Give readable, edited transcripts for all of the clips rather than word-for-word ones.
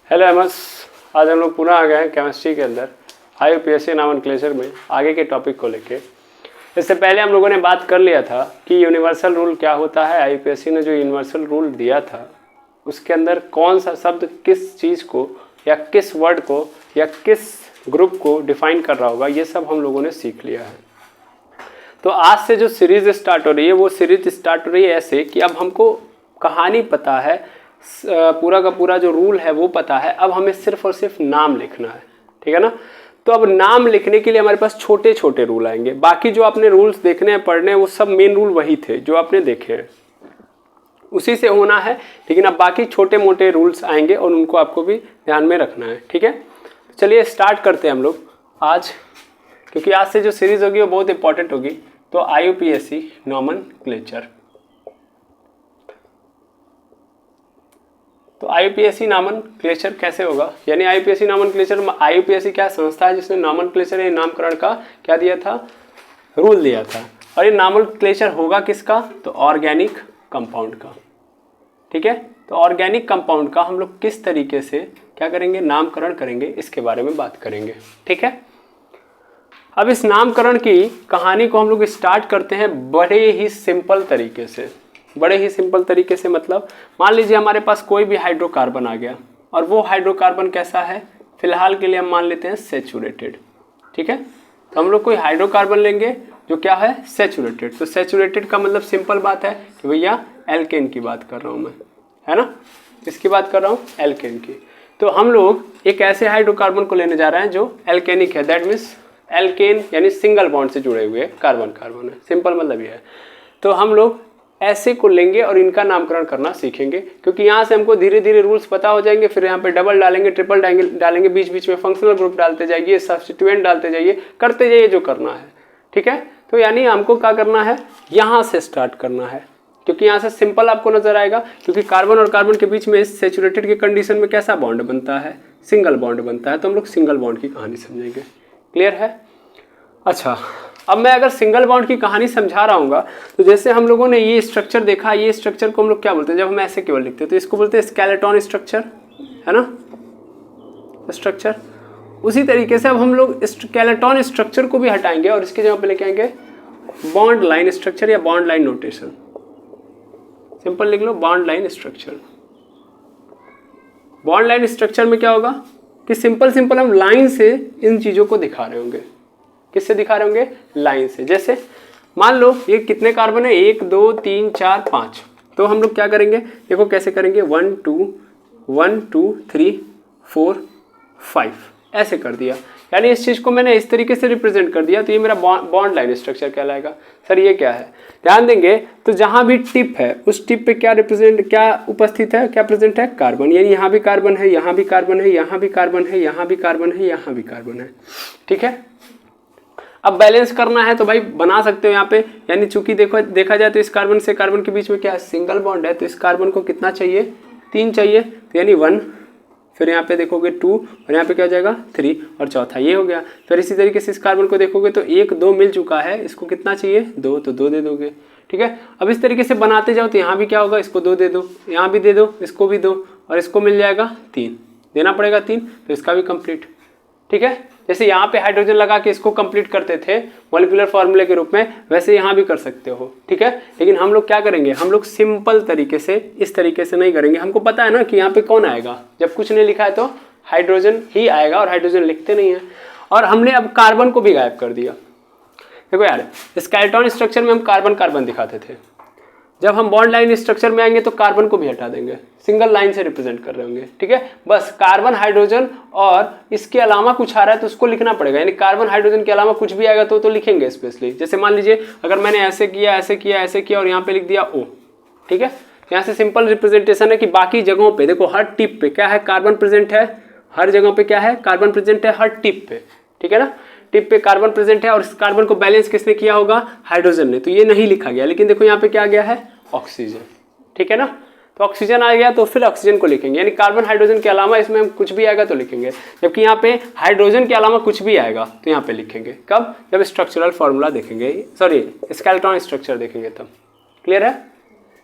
Hello MS, आज हम लोग पुनः आ गए हैं केमिस्ट्री के अंदर IUPAC नॉमेनक्लेचर में आगे के टॉपिक को लेके। इससे पहले हम लोगों ने बात कर लिया था कि यूनिवर्सल रूल क्या होता है। IUPAC ने जो यूनिवर्सल रूल दिया था उसके अंदर कौन सा शब्द किस चीज़ को या किस वर्ड को या किस ग्रुप को डिफाइन कर रहा होगा, ये सब हम लोगों ने सीख लिया है। तो आज से जो सीरीज़ स्टार्ट हो रही है वो सीरीज स्टार्ट हो रही है ऐसे कि अब हमको कहानी पता है, पूरा का पूरा जो रूल है वो पता है। अब हमें सिर्फ और सिर्फ नाम लिखना है, ठीक है ना। तो अब नाम लिखने के लिए हमारे पास छोटे छोटे रूल आएंगे। बाकी जो आपने रूल्स देखने हैं, पढ़ने हैं, वो सब मेन रूल वही थे जो आपने देखे हैं, उसी से होना है। लेकिन अब बाकी छोटे मोटे रूल्स आएंगे और उनको आपको भी ध्यान में रखना है, ठीक है। चलिए स्टार्ट करते हैं हम लोग आज, क्योंकि आज से जो सीरीज़ होगी वो बहुत इंपॉर्टेंट होगी। तो IUPAC नॉमेनक्लेचर। तो IUPAC नॉमेनक्लेचर कैसे होगा, यानी IUPAC नॉमेनक्लेचर, IUPAC क्या संस्था है जिसने नॉमेनक्लेचर या नामकरण का क्या दिया था, रूल दिया था। और ये नॉमेनक्लेचर होगा किसका, तो ऑर्गेनिक कंपाउंड का, ठीक है। तो ऑर्गेनिक कंपाउंड का हम लोग किस तरीके से क्या करेंगे, नामकरण करेंगे, इसके बारे में बात करेंगे, ठीक है। अब इस नामकरण की कहानी को हम लोग स्टार्ट करते हैं बड़े ही सिंपल तरीके से। बड़े ही सिंपल तरीके से मतलब मान लीजिए हमारे पास कोई भी हाइड्रोकार्बन आ गया और वो हाइड्रोकार्बन कैसा है, फिलहाल के लिए हम मान लेते हैं सैचुरेटेड, ठीक है। तो हम लोग कोई हाइड्रोकार्बन लेंगे जो क्या है, सैचुरेटेड। तो सैचुरेटेड का मतलब सिंपल बात है कि भैया एल्केन की बात कर रहा हूँ मैं, है ना। किसकी बात कर रहा हूँ, एल्केन की। तो हम लोग एक ऐसे हाइड्रोकार्बन को लेने जा रहे हैं जो एल्केनिक है, दैट मीन्स एल्केन यानी सिंगल बॉन्ड से जुड़े हुए कार्बन कार्बन है, सिंपल मतलब ये है। तो हम लोग ऐसे को लेंगे और इनका नामकरण करना सीखेंगे, क्योंकि यहाँ से हमको धीरे धीरे रूल्स पता हो जाएंगे। फिर यहाँ पे डबल डालेंगे, ट्रिपल डालेंगे, बीच बीच में फंक्शनल ग्रुप डालते जाइए, सब्स्टिट्यूएंट डालते जाइए, करते जाइए जो करना है, ठीक है। तो यानी हमको क्या करना है, यहाँ से स्टार्ट करना है, क्योंकि यहाँ से सिंपल आपको नजर आएगा। क्योंकि कार्बन और कार्बन के बीच में सैचुरेटेड के कंडीशन में कैसा बॉन्ड बनता है, सिंगल बॉन्ड बनता है। तो हम लोग सिंगल बॉन्ड की कहानी समझेंगे, क्लियर है। अच्छा, अब मैं अगर सिंगल बॉन्ड की कहानी समझा रहा हूँ तो जैसे हम लोगों ने ये स्ट्रक्चर देखा, ये स्ट्रक्चर को हम लोग क्या बोलते हैं, जब हम ऐसे केवल लिखते हैं तो इसको बोलते हैं स्केलेटन स्ट्रक्चर, है ना, स्ट्रक्चर। उसी तरीके से अब हम लोग स्केलेटन स्ट्रक्चर को भी हटाएंगे और इसकी जगह पे लेके आएंगे बॉन्ड लाइन स्ट्रक्चर या बॉन्ड लाइन नोटेशन। सिंपल लिख लो, bond line structure. Bond line structure में क्या होगा कि सिंपल हम लाइन से इन चीजों को दिखा रहे होंगे। किससे दिखा रहे होंगे, लाइन से। जैसे मान लो ये कितने कार्बन है, 1 2 3 4 5। तो हम लोग क्या करेंगे, देखो कैसे करेंगे, 1 2 3 4 5 ऐसे कर दिया। यानी इस चीज को मैंने इस तरीके से रिप्रेजेंट कर दिया। तो ये मेरा बॉन्ड लाइन स्ट्रक्चर कहलाएगा। सर ये क्या है, ध्यान देंगे तो जहां भी टिप है उस टिप पे क्या रिप्रेजेंट, क्या उपस्थित है, क्या प्रेजेंट है, कार्बन। यानी यहाँ भी कार्बन है, यहाँ भी कार्बन है, यहाँ भी कार्बन है, यहाँ भी कार्बन है, यहाँ भी कार्बन है, ठीक है। अब बैलेंस करना है तो भाई बना सकते हो यहाँ पे। यानी चूंकि देखा जाए तो इस कार्बन से कार्बन के बीच में क्या है, सिंगल बॉन्ड है। तो इस कार्बन को कितना चाहिए, 3 चाहिए। तो यानी 1, फिर यहाँ पे देखोगे 2 और यहाँ पे क्या हो जाएगा 3 और चौथा ये हो गया। फिर इसी तरीके से इस कार्बन को देखोगे तो 1 2 मिल चुका है, इसको कितना चाहिए 2, तो 2 दे दोगे, ठीक है। अब इस तरीके से बनाते जाओ तो यहाँ भी क्या होगा, इसको 2 दे दो, यहाँ भी दे दो, इसको भी 2 और इसको मिल जाएगा 3, देना पड़ेगा 3, तो इसका भी कंप्लीट, ठीक है। जैसे यहाँ पे हाइड्रोजन लगा के इसको कंप्लीट करते थे मॉलिक्यूलर फॉर्मूले के रूप में, वैसे यहाँ भी कर सकते हो, ठीक है। लेकिन हम लोग क्या करेंगे, हम लोग सिंपल तरीके से इस तरीके से नहीं करेंगे। हमको पता है ना कि यहाँ पे कौन आएगा, जब कुछ नहीं लिखा है तो हाइड्रोजन ही आएगा और हाइड्रोजन लिखते नहीं है। और हमने अब कार्बन को भी गायब कर दिया। देखो यार, स्केलेटन स्ट्रक्चर में हम कार्बन कार्बन दिखाते थे, जब हम बॉन्ड लाइन स्ट्रक्चर में आएंगे तो कार्बन को भी हटा देंगे, सिंगल लाइन से रिप्रेजेंट कर रहे होंगे, ठीक है। बस कार्बन हाइड्रोजन और इसके अलावा कुछ आ रहा है तो उसको लिखना पड़ेगा। यानी कार्बन हाइड्रोजन के अलावा कुछ भी आएगा तो लिखेंगे स्पेशली। जैसे मान लीजिए अगर मैंने ऐसे किया ऐसे किया ऐसे किया और यहाँ पे लिख दिया O, ठीक है। यहाँ से सिंपल रिप्रेजेंटेशन है कि बाकी जगहों पे देखो हर टिप पे क्या है, कार्बन प्रेजेंट है। हर जगह पे क्या है, कार्बन प्रेजेंट है, हर टिप पे, ठीक है ना। टिप पे कार्बन प्रेजेंट है और इस कार्बन को बैलेंस किसने किया होगा, हाइड्रोजन ने। तो ये नहीं लिखा गया, लेकिन देखो यहाँ पे क्या आ गया है, ऑक्सीजन, ठीक है ना। तो ऑक्सीजन आ गया तो फिर ऑक्सीजन को लिखेंगे। यानी कार्बन हाइड्रोजन के अलावा इसमें कुछ भी आएगा तो लिखेंगे, जबकि यहाँ पे हाइड्रोजन के अलावा कुछ भी आएगा तो यहाँ पे लिखेंगे। कब, जब स्ट्रक्चरल फॉर्मूला देखेंगे, सॉरी स्केलेटन स्ट्रक्चर देखेंगे तब, क्लियर है।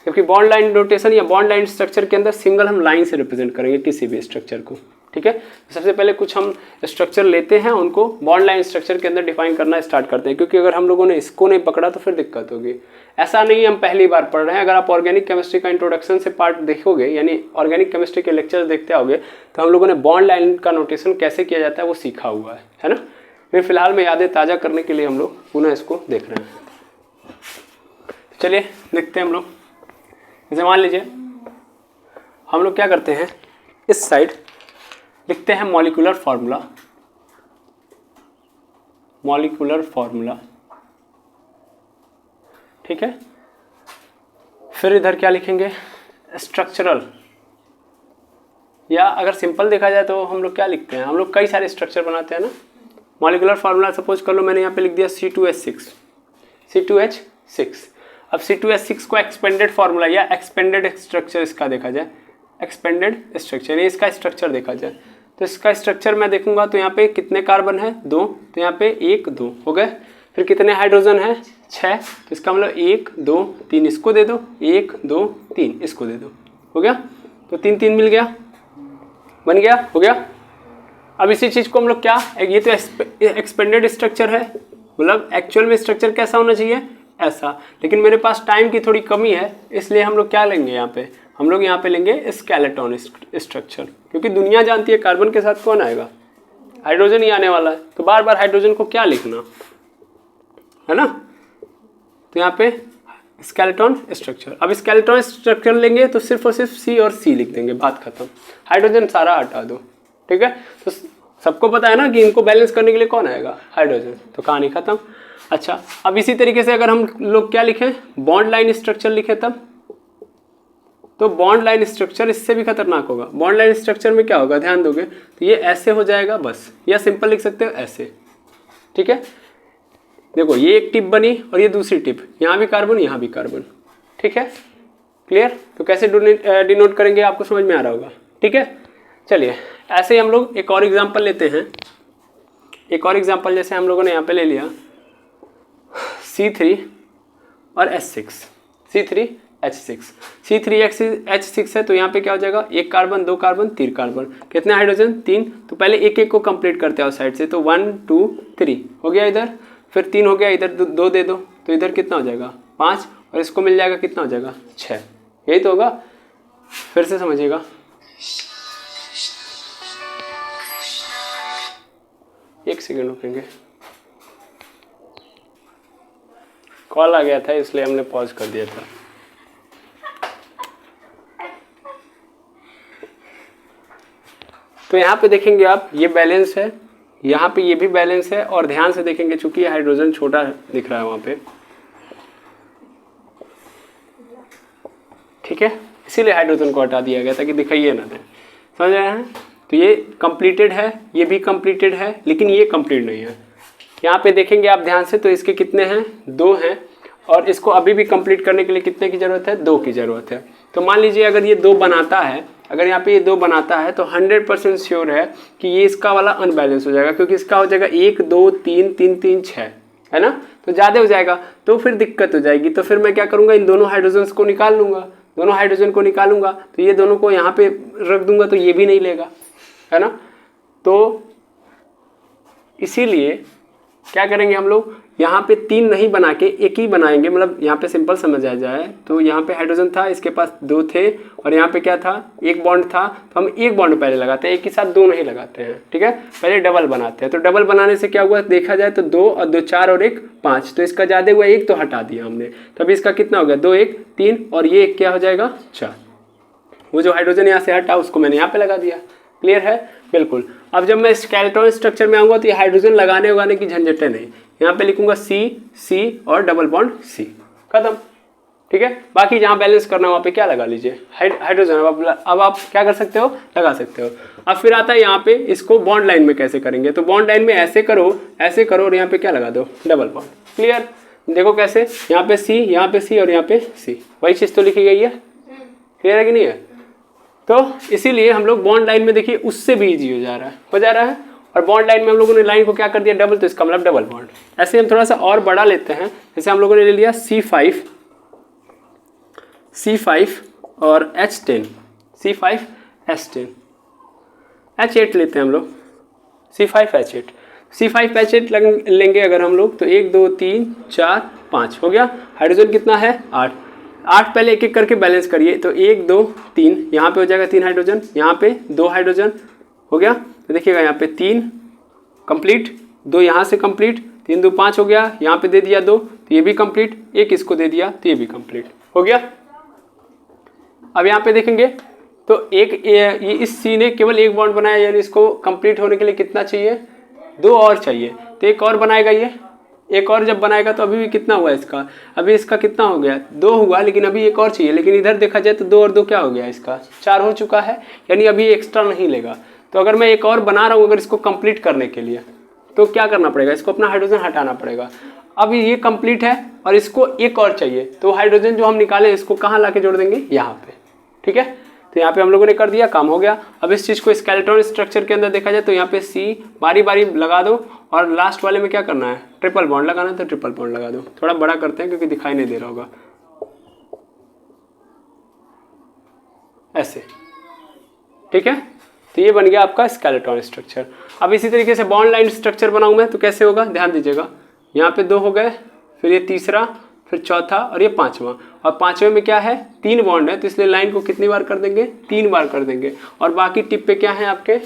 जबकि बॉन्ड लाइन नोटेशन या बॉन्ड लाइन स्ट्रक्चर के अंदर सिंगल हम लाइन से रिप्रेजेंट करेंगे किसी भी स्ट्रक्चर को, ठीक है। सबसे पहले कुछ हम स्ट्रक्चर लेते हैं, उनको बॉन्ड लाइन स्ट्रक्चर के अंदर डिफाइन करना स्टार्ट करते हैं, क्योंकि अगर हम लोगों ने इसको नहीं पकड़ा तो फिर दिक्कत होगी। ऐसा नहीं हम पहली बार पढ़ रहे हैं, अगर आप ऑर्गेनिक केमिस्ट्री का इंट्रोडक्शन से पार्ट देखोगे, यानी ऑर्गेनिक केमिस्ट्री के लेक्चर्स देखते आओगे, तो हम लोगों ने बॉन्ड लाइन का नोटेशन कैसे किया जाता है वो सीखा हुआ है ना। फिर फिलहाल में यादें ताज़ा करने के लिए हम लोग पुनः इसको देख रहे हैं। चलिए देखते हैं हम लोग। जैसे मान लीजिए हम लोग क्या करते हैं, इस साइड लिखते हैं मॉलिक्यूलर फार्मूला, मॉलिक्यूलर फार्मूला, ठीक है। फिर इधर क्या लिखेंगे, स्ट्रक्चरल, या अगर सिंपल देखा जाए तो हम लोग क्या लिखते हैं, हम लोग कई सारे स्ट्रक्चर बनाते हैं ना। मॉलिक्यूलर फार्मूला सपोज कर लो मैंने यहाँ पे लिख दिया C2H6, C2H6। अब C2H6 को एक्सपेंडेड फार्मूला या एक्सपेंडेड स्ट्रक्चर इसका देखा जाए, एक्सपेंडेड स्ट्रक्चर, ये इसका स्ट्रक्चर देखा जाए तो इसका स्ट्रक्चर मैं देखूंगा तो यहाँ पे कितने कार्बन है, 2, तो यहाँ पे 1 2 हो गए। फिर कितने हाइड्रोजन है, 6, तो इसका मतलब 1 2 3 इसको दे दो, 1 2 3 इसको दे दो, हो गया। तो 3 3 मिल गया, बन गया, हो गया। अब इसी चीज़ को हम लोग क्या, ये तो एक्सपेंडेड स्ट्रक्चर है, मतलब एक्चुअल में स्ट्रक्चर कैसा होना चाहिए, ऐसा, लेकिन मेरे पास टाइम की थोड़ी कमी है, इसलिए हम लोग क्या लेंगे यहाँ पे, हम लोग यहाँ पे लेंगे स्केलेटन स्ट्रक्चर, क्योंकि दुनिया जानती है कार्बन के साथ कौन आएगा, हाइड्रोजन ही आने वाला है, तो बार बार हाइड्रोजन को क्या लिखना है ना। तो यहाँ पे स्केलेटन स्ट्रक्चर, अब स्केलेटन स्ट्रक्चर लेंगे तो सिर्फ और सिर्फ C और C लिख देंगे, बात खत्म, हाइड्रोजन सारा हटा दो, ठीक है। तो सबको पता है ना कि इनको बैलेंस करने के लिए कौन आएगा, हाइड्रोजन, तो कहानी खत्म। अच्छा, अब इसी तरीके से अगर हम लोग क्या लिखें, बॉन्ड लाइन स्ट्रक्चर लिखें तब, तो बॉन्ड लाइन स्ट्रक्चर इससे भी खतरनाक होगा। बॉन्ड लाइन स्ट्रक्चर में क्या होगा, ध्यान दोगे तो ये ऐसे हो जाएगा बस, या सिंपल लिख सकते हो ऐसे, ठीक है। देखो ये एक टिप बनी और ये दूसरी टिप, यहाँ भी कार्बन यहाँ भी कार्बन, ठीक है, क्लियर। तो कैसे डिनोट करेंगे आपको समझ में आ रहा होगा, ठीक है। चलिए ऐसे ही हम लोग एक और एग्जांपल लेते हैं, एक और एग्जांपल जैसे हम लोगों ने यहाँ पे ले लिया C3 और H6, C3H6, C3H6 है तो यहाँ पे क्या हो जाएगा, 1 कार्बन 2 कार्बन 3 कार्बन, कितने हाइड्रोजन 3, तो पहले एक एक को कंप्लीट करते हैं उस साइड से, तो 1 2 3 हो गया इधर, फिर 3 हो गया इधर, 2 दे दो तो इधर कितना हो जाएगा 5, और इसको मिल जाएगा कितना हो जाएगा 6, यही तो होगा। फिर से समझिएगा, एक सेकेंड रुकेंगे, कॉल आ गया था इसलिए हमने पॉज कर दिया था। तो यहाँ पे देखेंगे आप, ये बैलेंस है, यहाँ पे ये भी बैलेंस है, और ध्यान से देखेंगे चूंकि ये हाइड्रोजन छोटा दिख रहा है वहाँ पे, ठीक है, इसीलिए हाइड्रोजन को हटा दिया गया ताकि दिखाइए ना दे, समझ रहे हैं। तो ये कंप्लीटेड है, ये भी कंप्लीटेड है, लेकिन ये कंप्लीट नहीं है। यहाँ पे देखेंगे आप ध्यान से तो इसके कितने हैं, 2 हैं, और इसको अभी भी कंप्लीट करने के लिए कितने की ज़रूरत है, 2 की ज़रूरत है। तो मान लीजिए अगर ये 2 बनाता है, अगर यहाँ पे ये 2 बनाता है तो 100% श्योर है कि ये इसका वाला अनबैलेंस हो जाएगा, क्योंकि इसका हो जाएगा 1 2 3 3 3 6, है ना, तो ज़्यादा हो जाएगा, तो फिर दिक्कत हो जाएगी। तो फिर मैं क्या करूँगा, इन दोनों हाइड्रोजन्स को निकाल लूँगा, दोनों हाइड्रोजन को निकालूंगा तो ये दोनों को यहाँ पे रख दूंगा तो ये भी नहीं लेगा, है ना। तो इसीलिए क्या करेंगे हम लोग, यहाँ पे 3 नहीं बना के 1 ही बनाएंगे, मतलब यहाँ पे सिंपल समझ आ जाए तो यहाँ पे हाइड्रोजन था, इसके पास 2 थे, और यहाँ पे क्या था, 1 बॉन्ड था, तो हम 1 बॉन्ड पहले लगाते हैं, एक के साथ 2 नहीं लगाते हैं, ठीक है, पहले डबल बनाते हैं। तो डबल बनाने से क्या हुआ, देखा जाए तो 2 और 2 4 और 1 5, तो इसका ज़्यादा हुआ 1 तो हटा दिया हमने, तो अभी इसका कितना हो गया, 2 1 3, और ये 1 क्या हो जाएगा 4, वो जो हाइड्रोजन यहाँ से हटा उसको मैंने यहाँ पे लगा दिया, क्लियर है, बिल्कुल। अब जब मैं स्केलेटन स्ट्रक्चर में आऊँगा तो ये हाइड्रोजन लगाने उगाने की झंझटें नहीं, यहाँ पे लिखूंगा C और डबल बॉन्ड C, खत्म, ठीक है। बाकी जहाँ बैलेंस करना है वहाँ पे क्या लगा लीजिए, हाइड्रोजन। अब आप क्या कर सकते हो, लगा सकते हो। अब फिर आता है यहाँ पे इसको बॉन्ड लाइन में कैसे करेंगे, तो बॉन्ड लाइन में ऐसे करो और यहाँ पे क्या लगा दो, डबल बॉन्ड, क्लियर। देखो कैसे, यहाँ पे C, यहाँ पे C और यहाँ पे C, वही चीज़ तो लिखी गई है, क्लियर है कि नहीं है। तो इसीलिए हम लोग बॉन्ड लाइन में देखिए उससे भी ईजी हो जा रहा है, और बॉन्ड लाइन में हम लोगों ने लाइन को क्या कर दिया, डबल, तो इसका मतलब डबल बॉन्ड। ऐसे हम थोड़ा सा और बड़ा लेते हैं, जैसे हम लोगों ने ले लिया C5 और H10, C5H10, H8 लेते हैं हम लोग, C5H8। C5H8 लेंगे अगर हम लोग तो 1 2 3 4 5 हो गया। हाइड्रोजन कितना है 8 पहले एक एक करके बैलेंस करिए तो 1 2 3 यहाँ पे हो जाएगा 3 हाइड्रोजन, यहाँ पे 2 हाइड्रोजन हो गया। तो देखिएगा यहाँ पे 3 कंप्लीट, 2 यहाँ से कंप्लीट, 3 2 5 हो गया, यहाँ पे दे दिया 2 तो ये भी कंप्लीट, एक इसको दे दिया तो ये भी कंप्लीट हो गया। अब यहाँ पे देखेंगे तो ये इस सी ने केवल एक बॉन्ड बनाया, यानी इसको कंप्लीट होने के लिए कितना चाहिए 2 और चाहिए, तो एक और बनाएगा ये, एक और जब बनाएगा तो अभी भी कितना हुआ इसका, अभी इसका कितना हो गया 2 हुआ, लेकिन अभी एक और चाहिए। लेकिन इधर देखा जाए तो 2 और 2 क्या हो गया इसका 4 हो चुका है, यानी अभी एक्स्ट्रा नहीं लेगा। तो अगर मैं एक और बना रहा हूँ अगर इसको कंप्लीट करने के लिए तो क्या करना पड़ेगा, इसको अपना हाइड्रोजन हटाना पड़ेगा। अब ये कंप्लीट है और इसको एक और चाहिए, तो हाइड्रोजन जो हम निकाले इसको कहाँ ला के जोड़ देंगे यहाँ पे, ठीक है। तो यहाँ पे हम लोगों ने कर दिया, काम हो गया। अब इस चीज़ को स्केलेटन स्ट्रक्चर के अंदर देखा जाए तो यहाँ पे C बारी बारी लगा दो और लास्ट वाले में क्या करना है ट्रिपल बॉन्ड लगाना है, तो ट्रिपल बॉन्ड लगा दो। थोड़ा बड़ा करते हैं क्योंकि दिखाई नहीं दे रहा होगा, ऐसे, ठीक है। तो ये बन गया आपका स्केलेटन स्ट्रक्चर। अब इसी तरीके से बॉन्ड लाइन स्ट्रक्चर बनाऊँ मैं तो कैसे होगा, ध्यान दीजिएगा। यहाँ पे 2 हो गए, फिर ये तीसरा, फिर चौथा और ये पांचवा, और पांचवे में क्या है 3 बॉन्ड है, तो इसलिए लाइन को कितनी बार कर देंगे 3 बार कर देंगे, और बाकी टिप पे क्या है आपके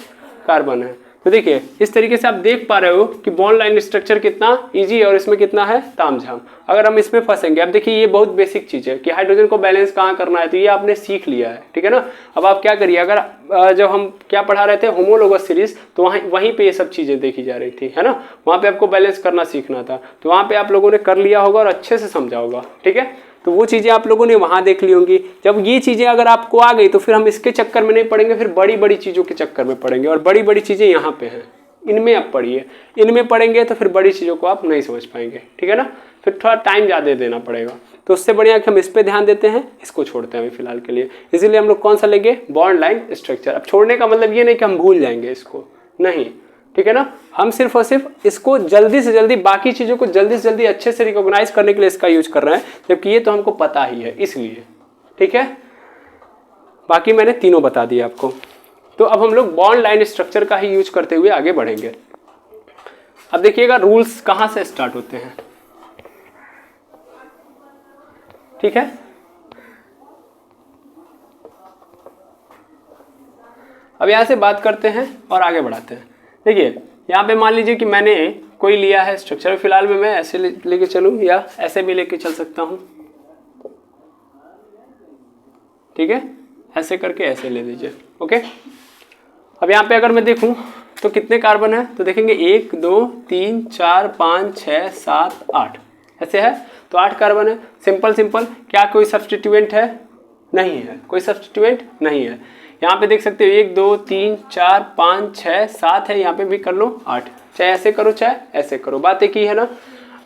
कार्बन है। तो देखिए इस तरीके से आप देख पा रहे हो कि बॉन्ड लाइन स्ट्रक्चर कितना इजी है और इसमें कितना है तामझाम। अगर हम इसमें फंसेंगे, अब देखिए ये बहुत बेसिक चीज़ है कि हाइड्रोजन को बैलेंस कहाँ करना है, तो ये आपने सीख लिया है, ठीक है ना। अब आप क्या करिए, अगर जब हम क्या पढ़ा रहे थे होमोलोगस सीरीज, तो वहीं पे ये सब चीज़ें देखी जा रही थी, है ना। वहाँ पे आपको बैलेंस करना सीखना था, तो वहाँ पे आप लोगों ने कर लिया होगा और अच्छे से समझा होगा, ठीक है। तो वो चीज़ें आप लोगों ने वहाँ देख ली होंगी। जब ये चीज़ें अगर आपको आ गई तो फिर हम इसके चक्कर में नहीं पड़ेंगे, फिर बड़ी बड़ी चीज़ों के चक्कर में पड़ेंगे, और बड़ी बड़ी चीज़ें यहाँ पे हैं, इनमें आप पढ़िए। इनमें पढ़ेंगे तो फिर बड़ी चीज़ों को आप नहीं समझ पाएंगे, ठीक है ना। फिर थोड़ा टाइम ज़्यादा देना पड़ेगा, तो उससे बढ़िया कि हम इस पर ध्यान देते हैं, इसको छोड़ते हैं अभी फिलहाल के लिए। इसीलिए हम लोग कौन सा लेंगे, बॉन्ड लाइन स्ट्रक्चर। अब छोड़ने का मतलब ये नहीं कि हम भूल जाएंगे इसको, नहीं, ठीक है ना। हम सिर्फ और सिर्फ इसको जल्दी से जल्दी, बाकी चीज़ों को जल्दी से जल्दी अच्छे से रिकॉग्नाइज करने के लिए इसका यूज कर रहे हैं, जबकि ये तो हमको पता ही है इसलिए, ठीक है। बाकी मैंने तीनों बता दिए आपको। तो अब हम लोग बॉन्ड लाइन स्ट्रक्चर का ही यूज करते हुए आगे बढ़ेंगे। अब देखिएगा रूल्स कहाँ से स्टार्ट होते हैं, ठीक है। अब यहाँ से बात करते हैं और आगे बढ़ाते हैं। देखिए यहाँ पे मान लीजिए कि मैंने कोई लिया है स्ट्रक्चर, फिलहाल में मैं ऐसे लेके चलूँ या ऐसे भी लेके चल सकता हूँ, ठीक है। ऐसे करके ऐसे ले लीजिए, ओके। अब यहाँ पे अगर मैं देखूँ तो कितने कार्बन है, तो देखेंगे 1 2 3 4 5 6 7 8 ऐसे है, तो 8 कार्बन है। सिंपल सिंपल, क्या कोई सब्स्टिट्यूएंट है, नहीं है, कोई सब्स्टिट्यूएंट नहीं है। यहाँ पे देख सकते हो 1 2 3 4 5 6 7 है, यहाँ पे भी कर लो 8, चाहे ऐसे करो चाहे ऐसे करो, बात एक ही है ना।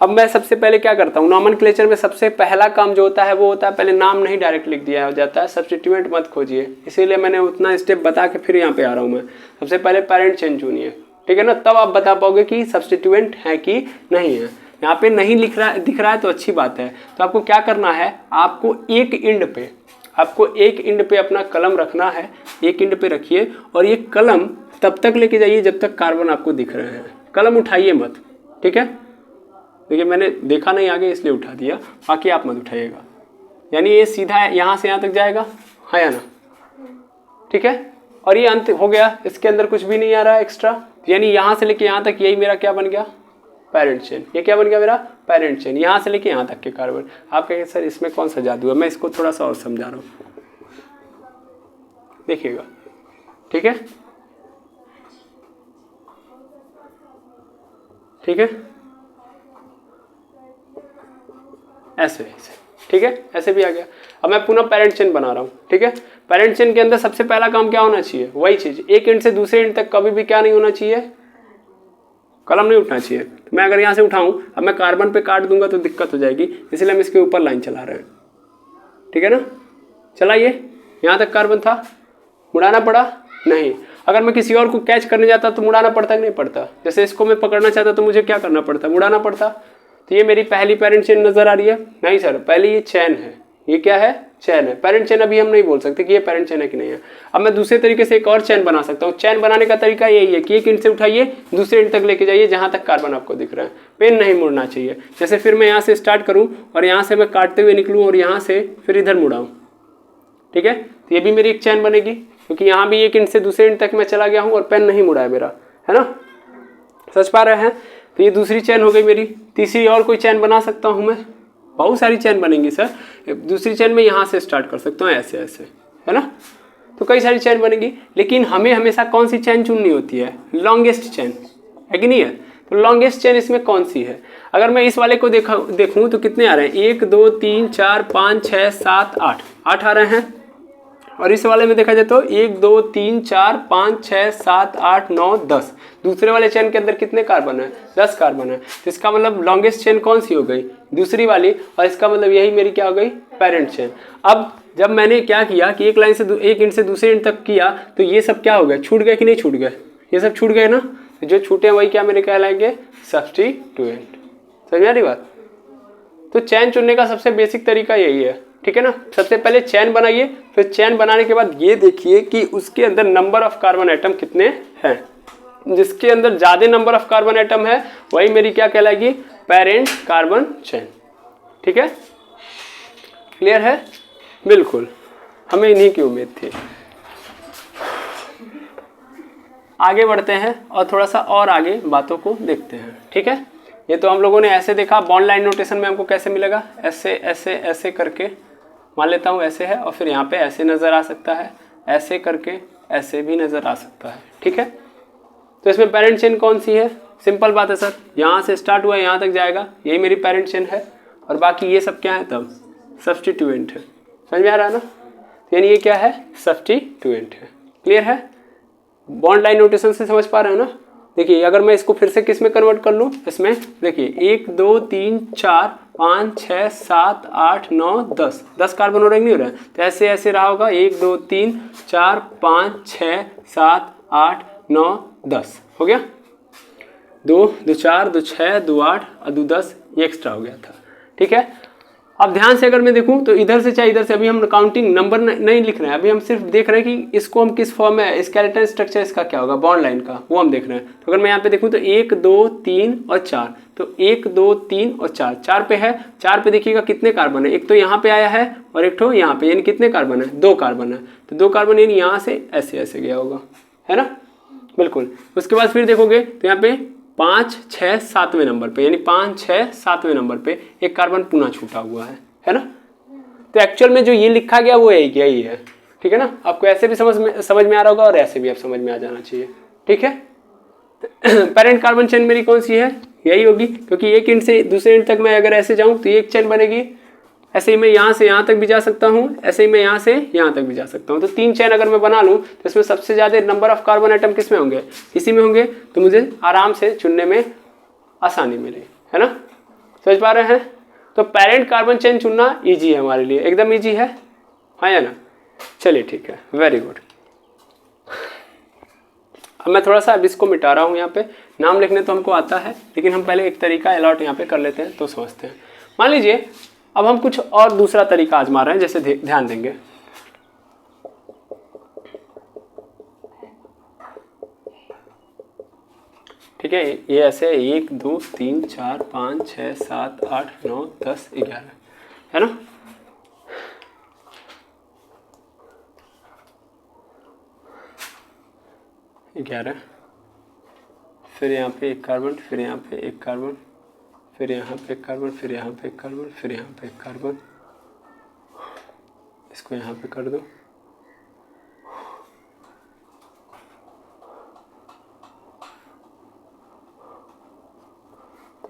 अब मैं सबसे पहले क्या करता हूँ, नॉमेनक्लेचर में सबसे पहला काम जो होता है वो होता है पहले नाम नहीं डायरेक्ट लिख दिया जाता है, सब्स्टिट्यूएंट मत खोजिए, इसीलिए मैंने उतना स्टेप बता के फिर यहाँ पे आ रहा हूँ मैं। सबसे पहले पेरेंट चेन चुनिए, ठीक है ना, तब आप बता पाओगे कि सब्स्टिट्यूएंट है कि नहीं है। यहाँ पे नहीं दिख रहा है तो अच्छी बात है। तो आपको क्या करना है, आपको एक इंड पे अपना कलम रखना है, एक इंड पे रखिए, और ये कलम तब तक लेके जाइए जब तक कार्बन आपको दिख रहे हैं, कलम उठाइए मत, ठीक है। देखिए मैंने देखा नहीं आगे इसलिए उठा दिया, बाकी आप मत उठाइएगा। यानी ये सीधा यहाँ से यहाँ तक जाएगा, हाँ या ना, ठीक है। और ये अंत हो गया, इसके अंदर कुछ भी नहीं आ रहा है एक्स्ट्रा, यानी यहाँ से लेके यहाँ तक यही मेरा क्या बन गया, पेरेंट चेन। ये क्या बन गया मेरा, पेरेंट चेन। यहाँ से लेके यहाँ तक के कार्बन। आप कहेंगे सर इसमें कौन सा जादू है, मैं इसको थोड़ा सा और समझा रहा हूँ, देखिएगा, ठीक है, ठीक है, ऐसे, ठीक है, ऐसे भी आ गया। अब मैं पुनः पेरेंट चेन बना रहा हूँ, ठीक है। पेरेंट चेन के अंदर सबसे पहला काम क्या होना चाहिए, वही चीज़, एक एंड से दूसरे एंड तक कभी भी क्या नहीं होना चाहिए, कलम नहीं उठना चाहिए। तो मैं अगर यहाँ से उठाऊँ, अब मैं कार्बन पे काट दूंगा तो दिक्कत हो जाएगी, इसलिए हम इसके ऊपर लाइन चला रहे हैं, ठीक है ना। चलाइए, यहाँ तक कार्बन था, मुड़ाना पड़ा नहीं। अगर मैं किसी और को कैच करने जाता तो मुड़ाना पड़ता कि नहीं पड़ता, जैसे इसको मैं पकड़ना चाहता तो मुझे क्या करना पड़ता, मुड़ाना पड़ता। तो ये मेरी पहली पेरेंट चेन नजर आ रही है, नहीं सर पहले ये चैन है, ये क्या है, चेन है। पेरेंट चेन अभी हम नहीं बोल सकते कि ये पेरेंट चेन है कि नहीं है। अब मैं दूसरे तरीके से एक और चेन बना सकता हूँ। चेन बनाने का तरीका यही है कि एक एंड से उठाइए, दूसरे एंड तक लेके जाइए जहां तक कार्बन आपको दिख रहा है, पेन नहीं मुड़ना चाहिए। जैसे फिर मैं यहाँ से स्टार्ट करूँ और यहाँ से मैं काटते हुए निकलूँ और यहाँ से फिर इधर मुड़ाऊँ, ठीक है, तो ये भी मेरी एक चेन बनेगी, क्योंकि यहाँ भी एक एंड से दूसरे एंड तक मैं चला गया हूँ और पेन नहीं मुड़ा है मेरा, है ना, समझ पा रहे हैं। तो ये दूसरी चेन हो गई मेरी। तीसरी और कोई चेन बना सकता हूँ मैं, बहुत सारी चेन बनेंगी सर। दूसरी चेन में यहाँ से स्टार्ट कर सकता हूँ, ऐसे ऐसे, है ना, तो कई सारी चेन बनेगी। लेकिन हमें हमेशा कौन सी चेन चुननी होती है, लॉन्गेस्ट चेन, है कि नहीं है। तो लॉन्गेस्ट चेन इसमें कौन सी है, अगर मैं इस वाले को देखूँ तो कितने आ रहे हैं, 1 2 3 4 5 6 7 8 आ रहे हैं। और इस वाले में देखा जाए तो 1 2 3 4 5 6 7 8 9 10, दूसरे वाले चेन के अंदर कितने कार्बन है, 10 कार्बन है। तो इसका मतलब लॉन्गेस्ट चेन कौन सी हो गई, दूसरी वाली, और इसका मतलब यही मेरी क्या हो गई, पेरेंट चेन। अब जब मैंने क्या किया कि एक लाइन से एक एंड से दूसरे एंड तक किया, तो ये सब क्या हो गया, छूट गए कि नहीं छूट गए, ये सब छूट गए ना, तो जो छूटे वही क्या मेरे कहलाएंगे, सब्स्टिट्यूएंट। समझ में आ रही बात। तो चैन चुनने का सबसे बेसिक तरीका यही है, ठीक है ना। सबसे पहले चैन बनाइए, फिर चैन बनाने के बाद ये देखिए कि उसके अंदर नंबर ऑफ कार्बन एटम कितने हैं। जिसके अंदर ज्यादा नंबर ऑफ कार्बन एटम है वही मेरी क्या कहलाएगी, पेरेंट कार्बन चैन, ठीक है, क्लियर है, बिल्कुल, हमें इन्हीं की उम्मीद थी। आगे बढ़ते हैं और थोड़ा सा और आगे बातों को देखते हैं, ठीक है। ये तो हम लोगों ने ऐसे देखा, बॉन्ड लाइन नोटेशन में हमको कैसे मिलेगा, ऐसे ऐसे ऐसे करके, मान लेता हूँ ऐसे है, और फिर यहाँ पे ऐसे नज़र आ सकता है, ऐसे करके ऐसे भी नज़र आ सकता है, ठीक है। तो इसमें पेरेंट चेन कौन सी है, सिंपल बात है सर, यहाँ से स्टार्ट हुआ यहाँ तक जाएगा, यही मेरी पेरेंट चेन है, और बाकी ये सब क्या है तब सब्स्टिट्यूएंट है। समझ में आ रहा है ना, यानी ये क्या है, सब्स्टिट्यूएंट है, क्लियर है। बॉन्ड लाइन नोटेशन से समझ पा रहे हो ना। देखिए अगर मैं इसको फिर से किस में कन्वर्ट कर लूँ, इसमें देखिए 1 2 3 4 5 6 7 8 9 10 कार्बन हो रहे नहीं हो रहे हैं, तो ऐसे ऐसे रहा होगा 1 2 3 4 5 6 7 8 9 10 हो गया, 2 2 4 2 6 2 8 और 2 10 ये एक्स्ट्रा हो गया था, ठीक है। अब ध्यान से अगर मैं देखूं तो इधर से चाहे इधर से, अभी हम काउंटिंग नंबर नहीं लिख रहे हैं, अभी हम सिर्फ देख रहे हैं कि इसको हम किस फॉर्म में, स्केलेटन स्ट्रक्चर इसका क्या होगा, बॉन्ड लाइन का, वो हम देख रहे हैं। तो अगर मैं यहाँ पे देखूं तो 1 2 3 और 4, तो 1 2 3 और 4, 4 पे है, 4 पे देखिएगा कितने कार्बन है, एक तो यहाँ पे आया है और एक तो यहाँ पे, यानी कितने कार्बन है, 2 कार्बन है, तो 2 कार्बन यानी यहाँ से ऐसे ऐसे गया होगा, है ना, बिल्कुल। उसके बाद फिर देखोगे तो यहाँ पे 5 6 7वें नंबर पे, यानी 5 6 7वें नंबर पे एक कार्बन पुनः छूटा हुआ है ना। तो एक्चुअल में जो ये लिखा गया वो यही है, ठीक है ना। आपको ऐसे भी समझ में आ रहा होगा और ऐसे भी आप समझ में आ जाना चाहिए, ठीक है। पेरेंट कार्बन चेन मेरी कौन सी है, यही होगी, क्योंकि एक एंड से दूसरे एंड तक मैं अगर ऐसे जाऊं तो एक चेन बनेगी, ऐसे ही मैं यहाँ से यहाँ तक भी जा सकता हूँ, ऐसे ही मैं यहाँ से यहाँ तक भी जा सकता हूँ। तो 3 चेन अगर मैं बना लूँ तो इसमें सबसे ज़्यादा नंबर ऑफ कार्बन एटम किस में होंगे, इसी में होंगे, तो मुझे आराम से चुनने में आसानी मिले, है ना, समझ पा रहे हैं। तो पेरेंट कार्बन चेन चुनना ईजी है हमारे लिए, एकदम ईजी है, हाँ या ना। चलिए ठीक है, वेरी गुड। अब मैं थोड़ा सा अब इसको मिटा रहा हूँ, यहाँ पे नाम लिखने तो हमको आता है, लेकिन हम पहले एक तरीका अलॉट यहाँ पे कर लेते हैं तो समझते हैं। मान लीजिए अब हम कुछ और दूसरा तरीका आजमा रहे हैं, जैसे ध्यान देंगे, ठीक है, ये ऐसे 1 2 3 4 5 6 7 8 9 10 11 है ना। ग्यारह, फिर यहाँ पे एक कार्बन, फिर यहाँ पे एक कार्बन, फिर यहाँ पे एक कार्बन, फिर यहाँ पे एक कार्बन, फिर यहाँ पे एक कार्बन, इसको यहाँ पे कर दो,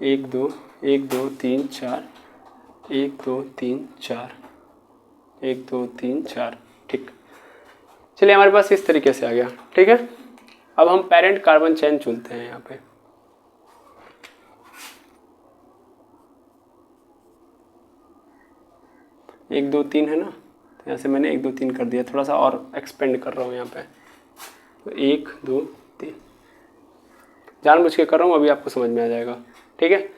एक दो 3 4, 1 2 3 4, 1 2 3 4, ठीक। चलिए हमारे पास इस तरीके से आ गया, ठीक है। अब हम पेरेंट कार्बन चेन चुनते हैं यहाँ पे, एक दो तीन है ना, तो यहाँ से मैंने 1 2 3 कर दिया, थोड़ा सा और एक्सपेंड कर रहा हूँ यहाँ पे, तो 1 2 3 जानबूझ के कर रहा हूँ, अभी आपको समझ में आ जाएगा, ठीक है।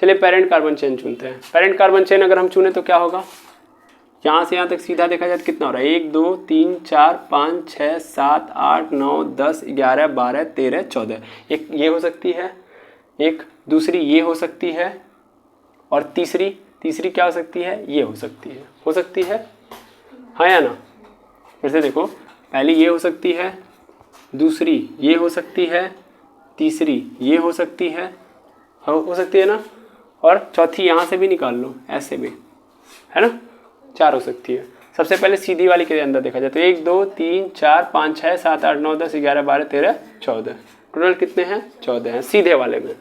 चलिए पेरेंट कार्बन चेन चुनते हैं। पेरेंट कार्बन चेन अगर हम चुने तो क्या होगा, यहाँ से यहाँ तक सीधा देखा जाए तो कितना हो रहा है, 1 2 3 4 5 6 7 8 9 10 11 12 13 14। एक ये हो सकती है, एक दूसरी ये हो सकती है, और तीसरी क्या हो सकती है, ये हो सकती है हाँ या ना। फिर से देखो, पहली ये हो सकती है, दूसरी ये हो सकती है, तीसरी ये हो सकती है ना, और चौथी यहाँ से भी निकाल लो, ऐसे भी है ना, 4 हो सकती है। सबसे पहले सीधी वाली के अंदर देखा जाए तो 1 2 3 4 5 6 7 8 9 10 11 12 13 14, टोटल कितने हैं, 14 हैं सीधे वाले में।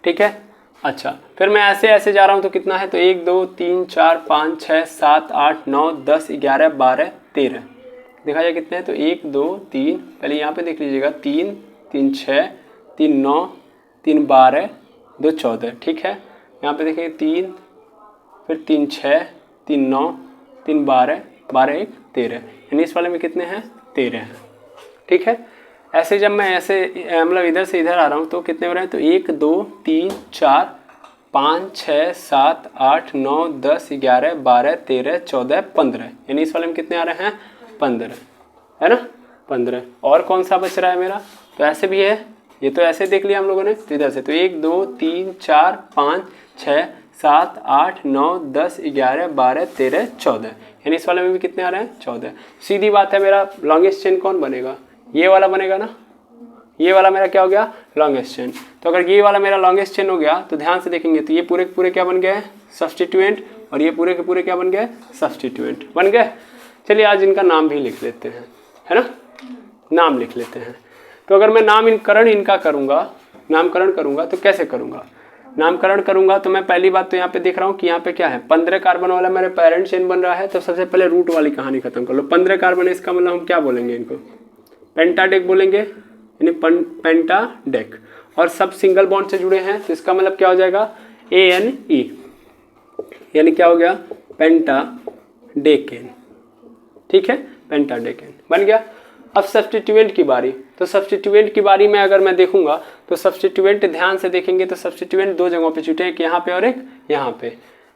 ठीक है, अच्छा फिर मैं ऐसे ऐसे जा रहा हूँ तो कितना है, तो 1 2 3 4 5 6 7 8 9 10 11 12 13 देखा जाए कितने हैं, तो 1 2 3, पहले यहाँ पे देख लीजिएगा, 3 3 6 3 9 3 12 2 14। ठीक है, यहाँ पे देखिए 3 फिर 3 6 3 9 3 12 12 1 13, यानी इस वाले में कितने हैं, 13 हैं। ठीक है, ऐसे जब मैं ऐसे मतलब इधर से इधर आ रहा हूँ तो कितने हो रहे हैं, तो 1 2 3 4 5 6 7 8 9 10 11 12 13 14 15, यानी इस वाले में कितने आ रहे हैं, 15 है ना, 15। और कौन सा बच रहा है मेरा, तो ऐसे भी है, ये तो ऐसे देख लिया हम लोगों ने, तो इधर से तो 1 2 3 4 5 6 7 8 9 10 11 12 13 14, यानी इस वाले में भी कितने आ रहे हैं, 14। सीधी बात है, मेरा लॉन्गेस्ट चेन कौन बनेगा, ये वाला बनेगा ना, ये वाला मेरा क्या हो गया, लॉन्गेस्ट चेन। तो अगर ये वाला मेरा लॉन्गेस्ट चेन हो गया तो ध्यान से देखेंगे तो ये पूरे के पूरे क्या बन गए, सब्स्टिट्यूएंट, और ये पूरे के पूरे क्या बन गए, सब्स्टिट्यूएंट बन गए। चलिए आज इनका नाम भी लिख लेते हैं, है ना, नाम लिख लेते हैं। तो अगर मैं नामकरण करूंगा तो कैसे करूंगा, नामकरण करूंगा तो मैं पहली बात तो यहाँ पे देख रहा हूँ कि यहाँ पे क्या है, 15 कार्बन वाला मेरे पेरेंट चेन बन रहा है, तो सबसे पहले रूट वाली कहानी खत्म कर लो। 15 कार्बन है, इसका मतलब हम क्या बोलेंगे, इनको पेंटाडेक बोलेंगे, यानी पेंटाडेक, और सब सिंगल बॉन्ड से जुड़े हैं, तो इसका मतलब क्या हो जाएगा, ANE, यानी क्या हो गया, पेंटाडेकेन। ठीक है, पेंटाडेकेन बन गया। अब सब्स्टिट्यूएंट की बारी, तो सब्स्टिट्यूएंट की बारी में अगर मैं देखूंगा तो सब्स्टिट्यूएंट ध्यान से देखेंगे तो सब्स्टिट्यूएंट 2 जगहों पे छूटे, एक यहाँ पे और एक यहाँ पे।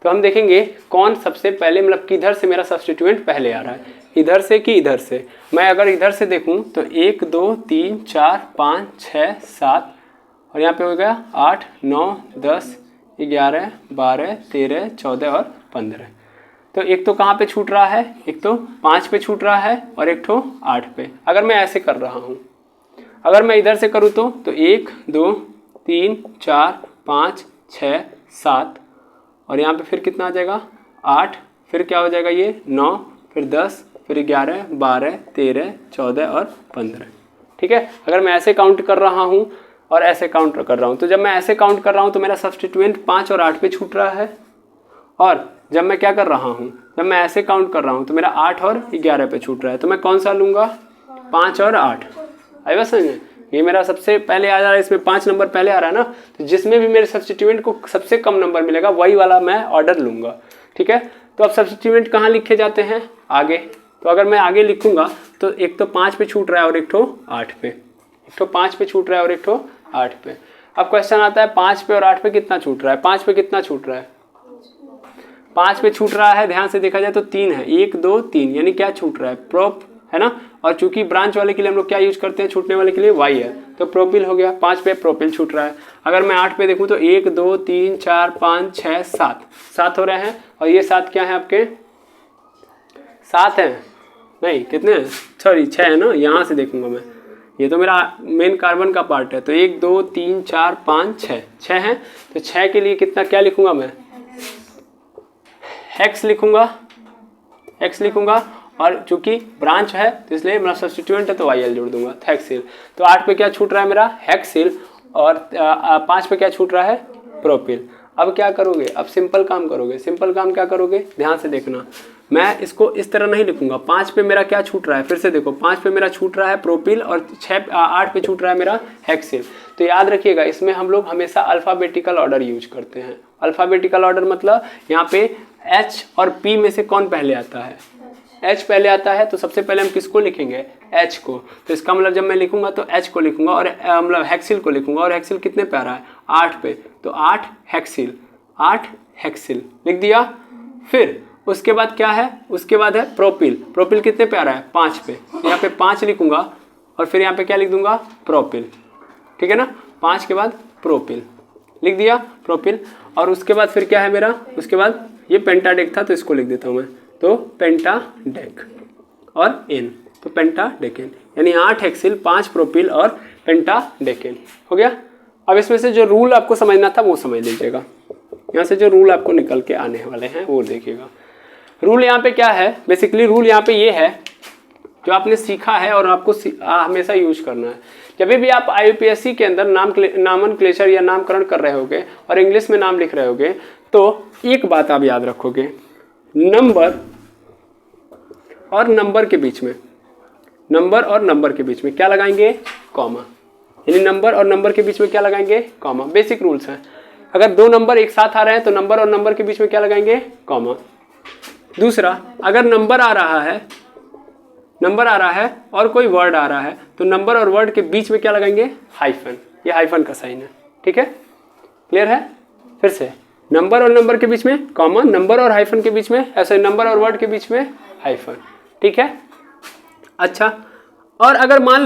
तो हम देखेंगे कौन सबसे पहले, मतलब किधर से मेरा सब्स्टिट्यूएंट पहले आ रहा है, इधर से कि इधर से। मैं अगर इधर से देखूं तो 1 2 3 4 5 6 7, और यहाँ पे हो गया 8 9 10 11 12 13 14 और 15। तो एक तो कहाँ पे छूट रहा है, एक तो 5 पे छूट रहा है और एक तो 8 पे। अगर मैं ऐसे कर रहा हूँ, अगर मैं इधर से करूँ तो 1 2 3 4 5 6 7, और यहाँ पे फिर कितना आ जाएगा, 8, फिर क्या हो जाएगा ये 9, फिर 10, फिर 11 12 13 14 और 15। ठीक है, अगर मैं ऐसे काउंट कर रहा हूँ और ऐसे काउंट कर रहा हूँ, तो जब मैं ऐसे काउंट कर रहा हूँ तो मेरा सब्स्टिट्यूएंट 5 और 8 पे छूट रहा है, और जब मैं क्या कर रहा हूँ, जब मैं ऐसे काउंट कर रहा हूँ तो मेरा 8 और 11 पे छूट रहा है। तो मैं कौन सा लूँगा, 5 और 8। आई बात समझ में, ये मेरा सबसे पहले आ जा रहा है, इसमें 5 नंबर पहले आ रहा है ना, तो जिसमें भी मेरे सब्स्टिट्यूएंट को सबसे कम नंबर मिलेगा वही वाला मैं ऑर्डर लूँगा। ठीक है, तो अब सब्स्टिट्यूएंट कहाँ लिखे जाते हैं, आगे। तो अगर मैं आगे लिखूँगा तो एक तो 5 पे छूट रहा है और एक तो 8 पे, एक तो 5 पे छूट रहा है और एक तो 8 पे। अब क्वेश्चन आता है 5 पे और 8 पे कितना छूट रहा है, 5 पे कितना छूट रहा है, 5 पे छूट रहा है, ध्यान से देखा जाए तो 3 है, 1 2 3, यानी क्या छूट रहा है, प्रोप, है ना। और चूंकि ब्रांच वाले के लिए हम लोग क्या यूज करते हैं, छूटने वाले के लिए Y है, तो प्रोपिल हो गया। 5 पे प्रोपिल छूट रहा है। अगर मैं 8 पे देखूं तो 1 2 3 4 5 6 7 हो रहे हैं, और ये 7 क्या है आपके, 7 हैं, नहीं कितने हैं, सॉरी 6 है ना, यहाँ से देखूंगा मैं, ये तो मेरा मेन कार्बन का पार्ट है। तो 1 2 3 4 5 6 हैं, तो 6 के लिए कितना क्या लिखूंगा मैं, हेक्स लिखूंगा, और चूंकि ब्रांच है तो इसलिए मेरा सब्स्टिट्यूएंट है तो YL जोड़ दूंगा, हेक्सिल। तो 8 पे क्या छूट रहा है मेरा, हेक्सिल, और 5 पे क्या छूट रहा है, प्रोपिल। अब क्या करोगे, अब सिंपल काम करोगे। सिंपल काम क्या करोगे, ध्यान से देखना, मैं इसको इस तरह नहीं लिखूंगा। 5 पे मेरा क्या छूट रहा है, फिर से देखो, 5 पे मेरा छूट रहा है प्रोपिल, और 8 पे छूट रहा है मेरा हेक्सिल। तो याद रखिएगा, इसमें हम लोग हमेशा अल्फ़ाबेटिकल ऑर्डर यूज करते हैं। अल्फ़ाबेटिकल ऑर्डर मतलब यहाँ पे H और P में से कौन पहले आता है, H पहले आता है, तो सबसे पहले हम किसको लिखेंगे, H को। तो इसका मतलब जब मैं लिखूंगा तो H को लिखूंगा, और मतलब हेक्सिल को लिखूंगा, और हेक्सिल कितने पे आ रहा है, 8 पे, तो 8 हेक्सिल लिख दिया। फिर उसके बाद क्या है, उसके बाद है प्रोपिल। प्रोपिल कितने पे आ रहा है, 5 पे, यहाँ पे 5 लिखूंगा और फिर यहाँ पे क्या लिख दूंगा, प्रोपिल। ठीक है ना, 5 के बाद प्रोपिल लिख दिया, प्रोपिल। और उसके बाद फिर क्या है मेरा, उसके बाद ये पेंटाडेक था तो इसको लिख देता हूँ मैं, तो पेंटाडेक और एन, तो पेंटाडेकेन, यानी 8 हेक्सिल, 5 प्रोपिल और पेंटाडेकेन हो गया। अब इसमें से जो रूल आपको समझना था वो समझ लीजिएगा, यहाँ से जो रूल आपको निकल के आने वाले हैं वो देखिएगा। रूल यहाँ पे क्या है, बेसिकली रूल यहाँ पे ये है जो आपने सीखा है और आपको हमेशा यूज करना है। जब भी आप IUPAC के अंदर नामनक्लेचर या नामकरण कर रहे होगे और इंग्लिश में नाम लिख रहे होगे, तो एक बात आप याद रखोगे, नंबर और नंबर के बीच में, नंबर और नंबर के बीच में क्या लगाएंगे, कॉमा। यानी नंबर और नंबर के बीच में क्या लगाएंगे, कॉमा। बेसिक रूल्स हैं। अगर 2 नंबर एक साथ आ रहे हैं तो नंबर और नंबर के बीच में क्या लगाएंगे, कॉमा। दूसरा, अगर नंबर आ रहा है और कोई वर्ड आ रहा है तो नंबर और वर्ड के बीच में क्या लगाएंगे, हाइफन। ये हाइफन का साइन है, ठीक है, क्लियर है। फिर से नंबर और नंबर के बीच में कॉमा, नंबर और हाइफन के बीच में, ऐसे नंबर और वर्ड के बीच में हाइफन, ठीक है। अच्छा, और अगर मान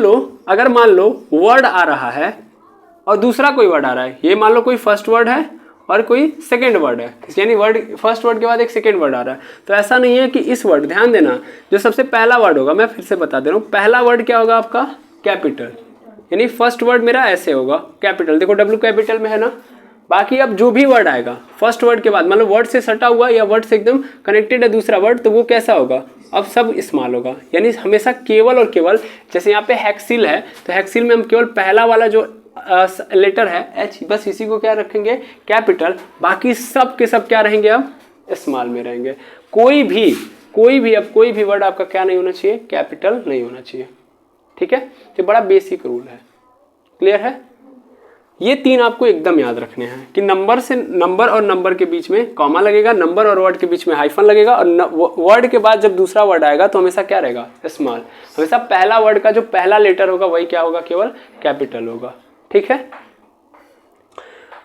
लो वर्ड आ रहा है और दूसरा कोई वर्ड आ रहा है, ये मान लो कोई फर्स्ट वर्ड है और कोई सेकेंड वर्ड है, यानी वर्ड फर्स्ट वर्ड के बाद एक सेकेंड वर्ड आ रहा है, तो ऐसा नहीं है कि इस वर्ड, ध्यान देना, जो सबसे पहला वर्ड होगा, मैं फिर से बता दे रहा हूँ, पहला वर्ड क्या होगा आपका, कैपिटल। यानी फर्स्ट वर्ड मेरा ऐसे होगा, कैपिटल, देखो W कैपिटल में है ना। बाकी अब जो भी वर्ड आएगा फर्स्ट वर्ड के बाद, मतलब वर्ड से सटा हुआ या वर्ड से एकदम कनेक्टेड है दूसरा वर्ड, तो वो कैसा होगा, अब सब स्मॉल होगा। यानी हमेशा केवल और केवल, जैसे यहाँ पे हेक्सिल है तो हेक्सिल में हम केवल पहला वाला जो लेटर है H, बस इसी को क्या रखेंगे, कैपिटल। बाकी सब के सब क्या रहेंगे, अब स्मॉल में रहेंगे। कोई भी वर्ड आपका क्या नहीं होना चाहिए, कैपिटल नहीं होना चाहिए, ठीक है। तो बड़ा बेसिक रूल है, क्लियर है। ये 3 आपको एकदम याद रखने हैं कि नंबर और नंबर के बीच में कॉमा लगेगा, नंबर और वर्ड के बीच में हाइफन लगेगा, और वर्ड के बाद जब दूसरा वर्ड आएगा तो हमेशा क्या रहेगा, स्मॉल। हमेशा पहला वर्ड का जो पहला लेटर होगा वही क्या होगा, केवल कैपिटल होगा, ठीक है।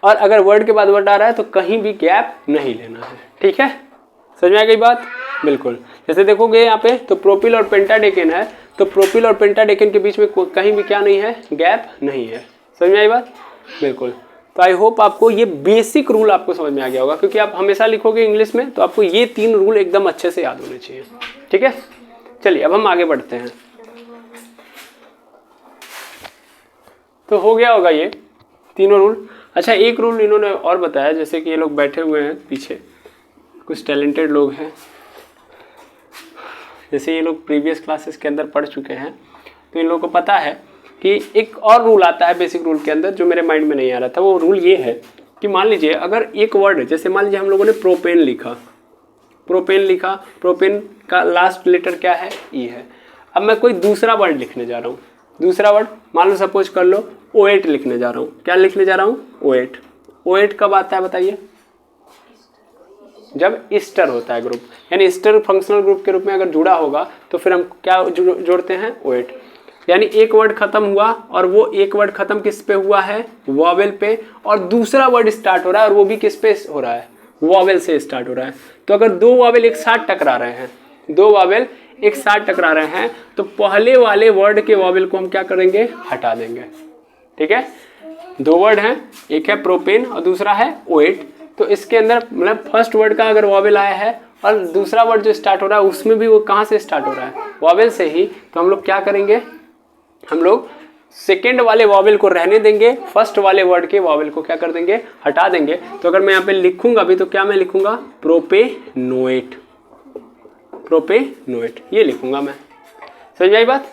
और अगर वर्ड के बाद वर्ड आ रहा है तो कहीं भी गैप नहीं लेना है, ठीक है। समझ में आ गई बात, बिल्कुल। जैसे देखोगे यहाँ पे तो प्रोपिल और पेंटाडेकेन है, तो प्रोपिल और पेंटाडेकेन के बीच में कहीं भी क्या नहीं है, गैप नहीं है। समझ में आई बात, बिल्कुल। तो आई होप आपको ये बेसिक रूल आपको समझ में आ गया होगा, क्योंकि आप हमेशा लिखोगे इंग्लिश में तो आपको ये 3 रूल एकदम अच्छे से याद होने चाहिए, ठीक है। चलिए अब हम आगे बढ़ते हैं। तो हो गया होगा ये तीनों रूल। अच्छा, एक रूल इन्होंने और बताया, जैसे कि ये लोग बैठे हुए हैं पीछे, कुछ टैलेंटेड लोग हैं, जैसे ये लोग प्रीवियस क्लासेस के अंदर पढ़ चुके हैं, तो इन लोगों को पता है कि एक और रूल आता है बेसिक रूल के अंदर जो मेरे माइंड में नहीं आ रहा था। वो रूल ये है कि मान लीजिए अगर एक वर्ड, जैसे मान लीजिए हम लोगों ने प्रोपेन लिखा, प्रोपेन का लास्ट लेटर क्या है, ई है। अब मैं कोई दूसरा वर्ड लिखने जा रहा हूँ, दूसरा वर्ड मान लो सपोज कर लो O8 लिखने जा रहा हूँ। क्या लिखने जा रहा हूँ, O8। O8 कब आता है बताइए, जब ईस्टर होता है ग्रुप, यानी ईस्टर फंक्शनल ग्रुप के रूप में अगर जुड़ा होगा तो फिर हम क्या जोड़ते हैं, O8। यानी एक वर्ड खत्म हुआ और वो एक वर्ड खत्म किस पे हुआ है, वॉवेल पे, और दूसरा वर्ड स्टार्ट हो रहा है और वो भी किस पे हो रहा है, वॉवेल से स्टार्ट हो रहा है। तो अगर 2 वॉवेल एक साथ टकरा रहे हैं, 2 वॉवेल एक साथ टकरा रहे हैं, तो पहले वाले वर्ड के वॉवेल को हम क्या करेंगे, हटा देंगे, ठीक है। 2 वर्ड हैं, एक है प्रोपेन और दूसरा है O8। तो इसके अंदर मतलब फर्स्ट वर्ड का अगर वॉवेल आया है और दूसरा वर्ड जो स्टार्ट हो रहा है उसमें भी वो कहाँ से स्टार्ट हो रहा है, वॉवेल से ही, तो हम लोग क्या करेंगे, हम लोग सेकेंड वाले वॉवेल को रहने देंगे, फर्स्ट वाले वर्ड के वॉवेल को क्या कर देंगे, हटा देंगे। तो अगर मैं यहाँ पे लिखूंगा भी तो क्या मैं लिखूंगा, प्रोपेनोएट, ये लिखूंगा मैं। समझ में आई बात।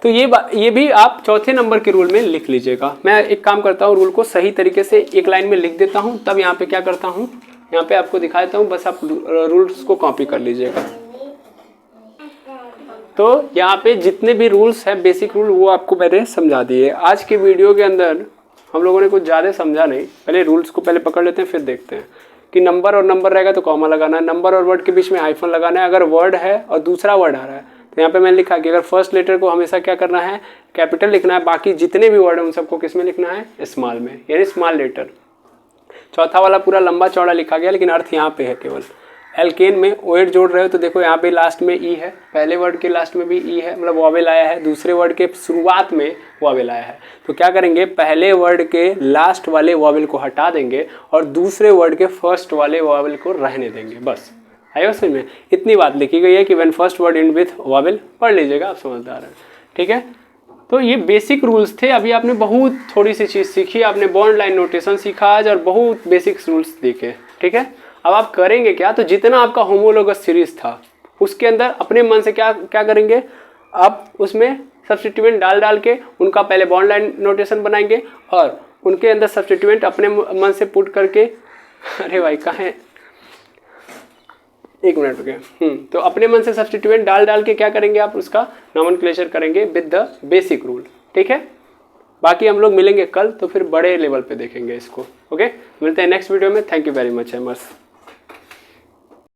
तो ये भी आप चौथे नंबर के रूल में लिख लीजिएगा। मैं एक काम करता हूँ, रूल को सही तरीके से एक लाइन में लिख देता हूँ, तब यहाँ पे क्या करता हूँ, यहाँ पे आपको दिखा देता हूँ, बस आप रूल्स को कॉपी कर लीजिएगा। तो यहाँ पे जितने भी रूल्स हैं बेसिक रूल वो आपको मैंने समझा दिए। आज की वीडियो के अंदर हम लोगों ने कुछ ज़्यादा समझा नहीं, पहले रूल्स को पहले पकड़ लेते हैं फिर देखते हैं कि नंबर और नंबर रहेगा तो कॉमा लगाना है, नंबर और वर्ड के बीच में हाइफन लगाना है। अगर वर्ड है और दूसरा वर्ड आ रहा है तो यहाँ पे मैंने लिखा कि अगर फर्स्ट लेटर को हमेशा क्या करना है, कैपिटल लिखना है, बाकी जितने भी वर्ड हैं उन सबको किस में लिखना है, स्मॉल में, यानी स्मॉल लेटर। चौथा वाला पूरा लंबा चौड़ा लिखा गया लेकिन अर्थ यहाँ पे है केवल। एल्केन में OH जोड़ रहे हो तो देखो यहाँ पे लास्ट में ई है, पहले वर्ड के लास्ट में भी ई है, मतलब वॉवेल आया है, दूसरे वर्ड के शुरुआत में वॉवेल आया है। तो क्या करेंगे, पहले वर्ड के लास्ट वाले वॉवेल को हटा देंगे और दूसरे वर्ड के फर्स्ट वाले वॉवेल को रहने देंगे। बस आया समझ में, इतनी बात लिखी गई है कि when first word and with vowel, पढ़ लीजिएगा, आप समझदार हैं। ठीक है, तो ये बेसिक रूल्स थे। अभी आपने बहुत थोड़ी सी चीज़ सीखी, आपने बॉन्ड लाइन नोटेशन सीखा आज और बहुत बेसिक रूल्स देखे। ठीक है, अब आप करेंगे क्या, तो जितना आपका होमोलोगस सीरीज था उसके अंदर अपने मन से क्या क्या करेंगे, आप उसमें सब्स्टिट्यूएंट डाल के उनका पहले बॉन्ड लाइन नोटेशन बनाएंगे और उनके अंदर सब्स्टिट्यूएंट अपने मन से पुट करके, अरे भाई कहाँ है, एक मिनट रुके, तो अपने मन से सब्स्टिट्यूएंट डाल के क्या करेंगे, आप उसका नॉमेनक्लेचर करेंगे विद द बेसिक रूल। ठीक है, बाकी हम लोग मिलेंगे कल, तो फिर बड़े लेवल पे देखेंगे इसको। ओके, मिलते हैं नेक्स्ट वीडियो में। Thank you very much एमर्स।